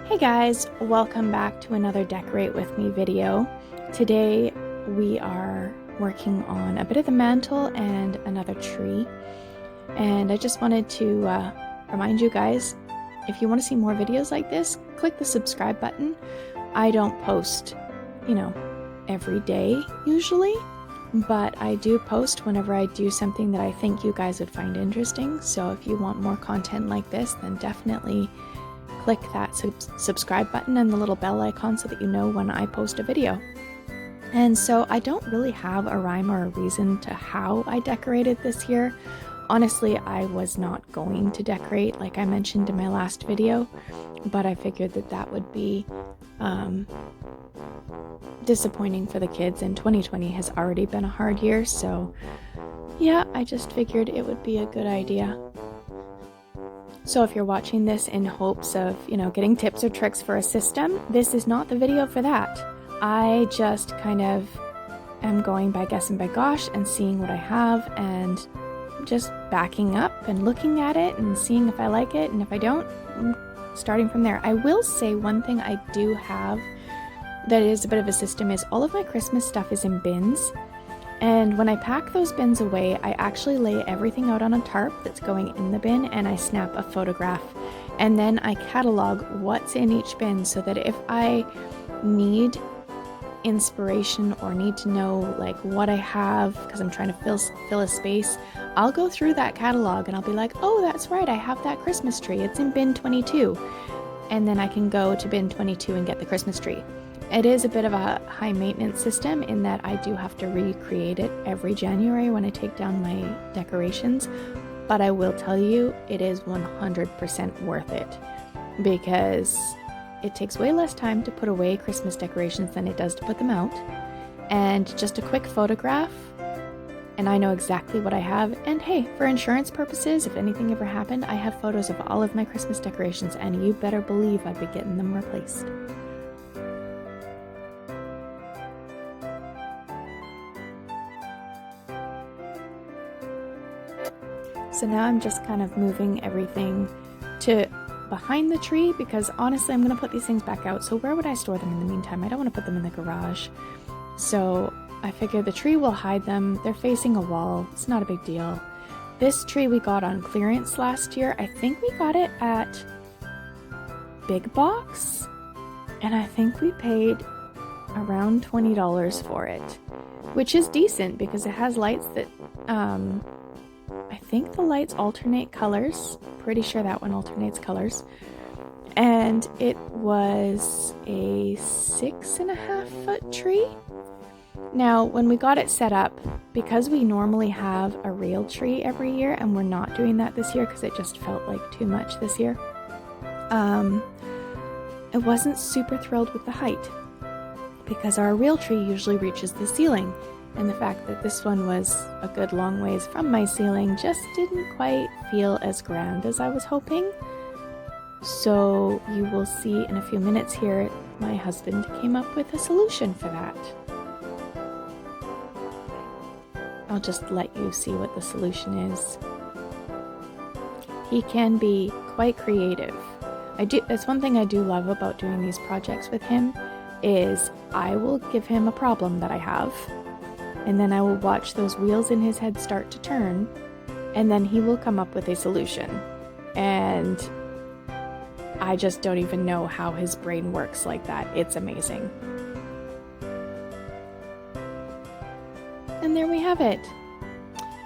Hey guys, welcome back to another Decorate With Me video. Today we are working on a bit of the mantle and another tree. And I just wanted to remind you guys, if you want to see more videos like this, click the subscribe button. I don't post, every day usually, but I do post whenever I do something that I think you guys would find interesting. So if you want more content like this, then definitely click that subscribe button and the little bell icon so that you know when I post a video. And so I don't really have a rhyme or a reason to how I decorated this year. Honestly, I was not going to decorate like I mentioned in my last video, but I figured that would be disappointing for the kids, and 2020 has already been a hard year, so yeah, I just figured it would be a good idea. So if you're watching this in hopes of, getting tips or tricks for a system, this is not the video for that. I just kind of am going by guess and by gosh and seeing what I have and just backing up and looking at it and seeing if I like it, and if I don't, starting from there. I will say one thing I do have that is a bit of a system is all of my Christmas stuff is in bins. And when I pack those bins away, I actually lay everything out on a tarp that's going in the bin, and I snap a photograph. And then I catalog what's in each bin so that if I need inspiration or need to know like what I have because I'm trying to fill a space, I'll go through that catalog and I'll be like, oh, that's right, I have that Christmas tree. It's in bin 22. And then I can go to bin 22 and get the Christmas tree. It is a bit of a high maintenance system in that I do have to recreate it every January when I take down my decorations, but I will tell you it is 100% worth it because it takes way less time to put away Christmas decorations than it does to put them out. And just a quick photograph and I know exactly what I have. And hey, for insurance purposes, if anything ever happened, I have photos of all of my Christmas decorations, and you better believe I'd be getting them replaced. So now I'm just kind of moving everything to behind the tree because honestly I'm going to put these things back out. So where would I store them in the meantime? I don't want to put them in the garage. So I figure the tree will hide them. They're facing a wall. It's not a big deal. This tree we got on clearance last year. I think we got it at Big Box. And I think we paid around $20 for it, which is decent because it has lights that I think the lights alternate colors. Pretty sure that one alternates colors. And it was a 6.5 foot tree. Now, when we got it set up, because we normally have a real tree every year, and we're not doing that this year because it just felt like too much this year, I wasn't super thrilled with the height because our real tree usually reaches the ceiling. And the fact that this one was a good long ways from my ceiling just didn't quite feel as grand as I was hoping. So you will see in a few minutes here, my husband came up with a solution for that. I'll just let you see what the solution is. He can be quite creative. That's one thing I do love about doing these projects with him, is I will give him a problem that I have, and then I will watch those wheels in his head start to turn, and then he will come up with a solution. And I just don't even know how his brain works like that. It's amazing. And there we have it.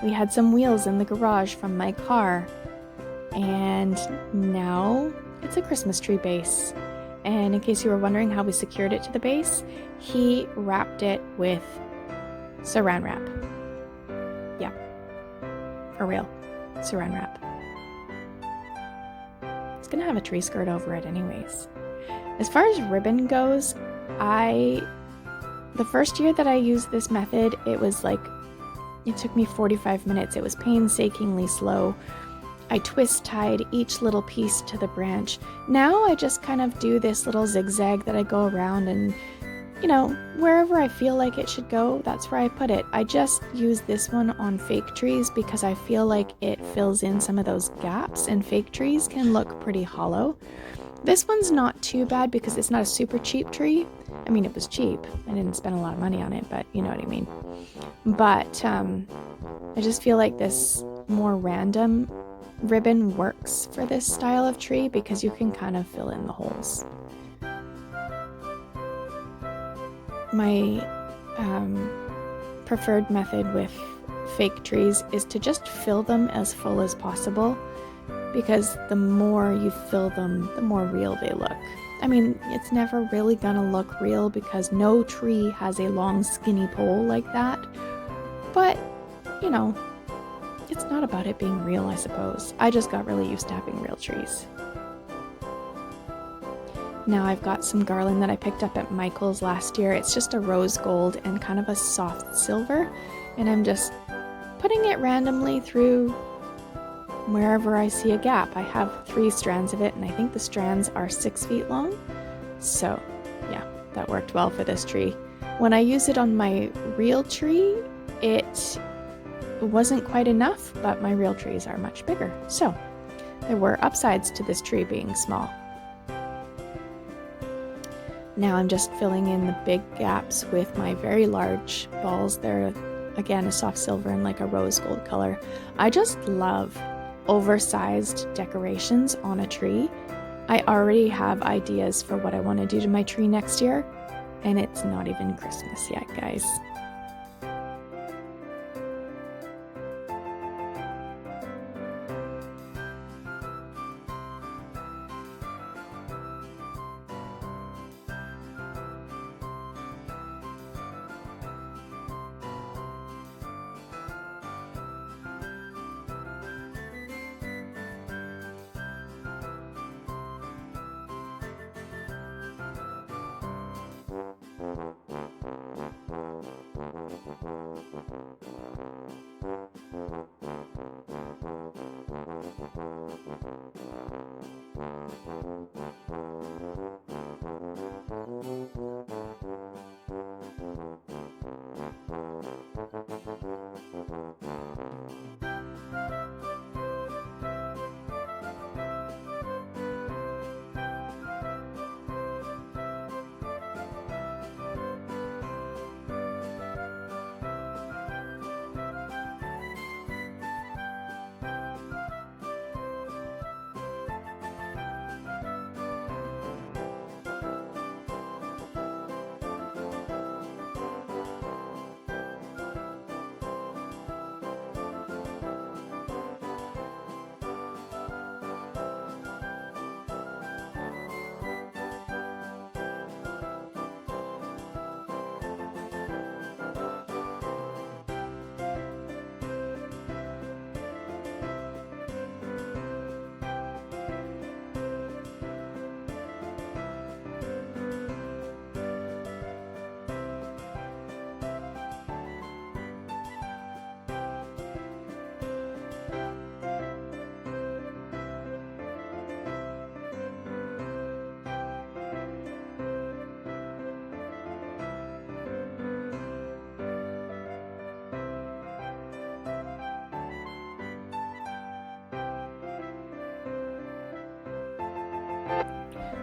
We had some wheels in the garage from my car, and now it's a Christmas tree base. And in case you were wondering how we secured it to the base, he wrapped it with Saran wrap. Yeah, for real, Saran wrap. It's gonna have a tree skirt over it anyways. As far as ribbon goes, the first year that I used this method, it took me 45 minutes. It was painstakingly slow. I twist tied each little piece to the branch. Now I just kind of do this little zigzag that I go around, and wherever I feel like it should go, that's where I put it. I just use this one on fake trees because I feel like it fills in some of those gaps, and fake trees can look pretty hollow. This one's not too bad because it's not a super cheap tree. I mean, it was cheap. I didn't spend a lot of money on it, but you know what I mean. But I just feel like this more random ribbon works for this style of tree because you can kind of fill in the holes. My preferred method with fake trees is to just fill them as full as possible, because the more you fill them, the more real they look. I mean, it's never really gonna look real because no tree has a long skinny pole like that, but you know, it's not about it being real, I suppose. I just got really used to having real trees. Now I've got some garland that I picked up at Michael's last year. It's just a rose gold and kind of a soft silver, and I'm just putting it randomly through wherever I see a gap. I have 3 strands of it, and I think the strands are 6 feet long. So yeah, that worked well for this tree. When I use it on my real tree, it wasn't quite enough, but my real trees are much bigger. So there were upsides to this tree being small. Now I'm just filling in the big gaps with my very large balls. They're, again, a soft silver and like a rose gold color. I just love oversized decorations on a tree. I already have ideas for what I want to do to my tree next year, and it's not even Christmas yet, guys.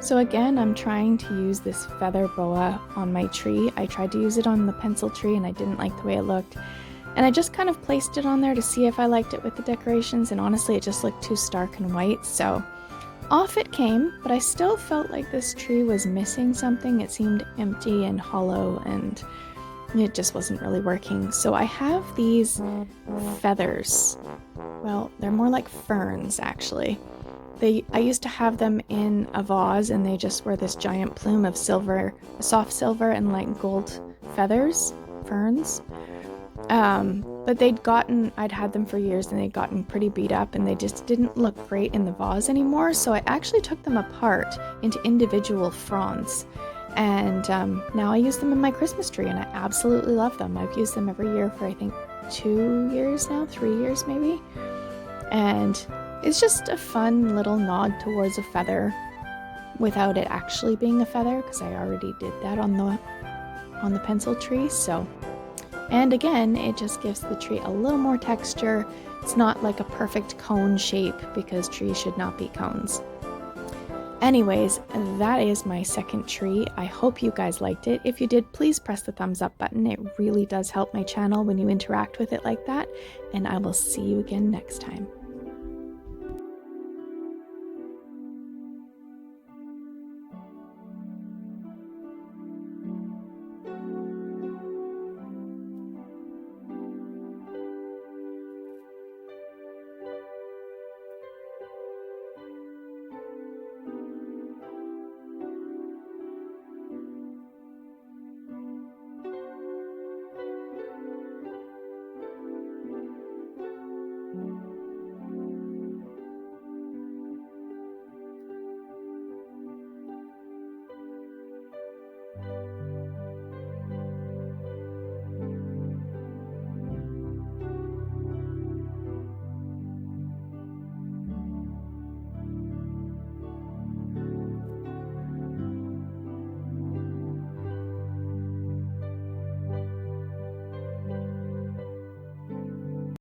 So again, I'm trying to use this feather boa on my tree. I tried to use it on the pencil tree and I didn't like the way it looked. And I just kind of placed it on there to see if I liked it with the decorations, and honestly it just looked too stark and white, so off it came, but I still felt like this tree was missing something. It seemed empty and hollow and it just wasn't really working. So I have these feathers. Well, they're more like ferns actually. I used to have them in a vase, and they just were this giant plume of silver, soft silver and like gold feathers, ferns. But I'd had them for years and they'd gotten pretty beat up and they just didn't look great in the vase anymore. So I actually took them apart into individual fronds. And now I use them in my Christmas tree and I absolutely love them. I've used them every year for I think 2 years now, 3 years maybe. And it's just a fun little nod towards a feather without it actually being a feather, because I already did that on the pencil tree. So, and again, it just gives the tree a little more texture. It's not like a perfect cone shape because trees should not be cones. Anyways, that is my second tree. I hope you guys liked it. If you did, please press the thumbs up button. It really does help my channel when you interact with it like that. And I will see you again next time.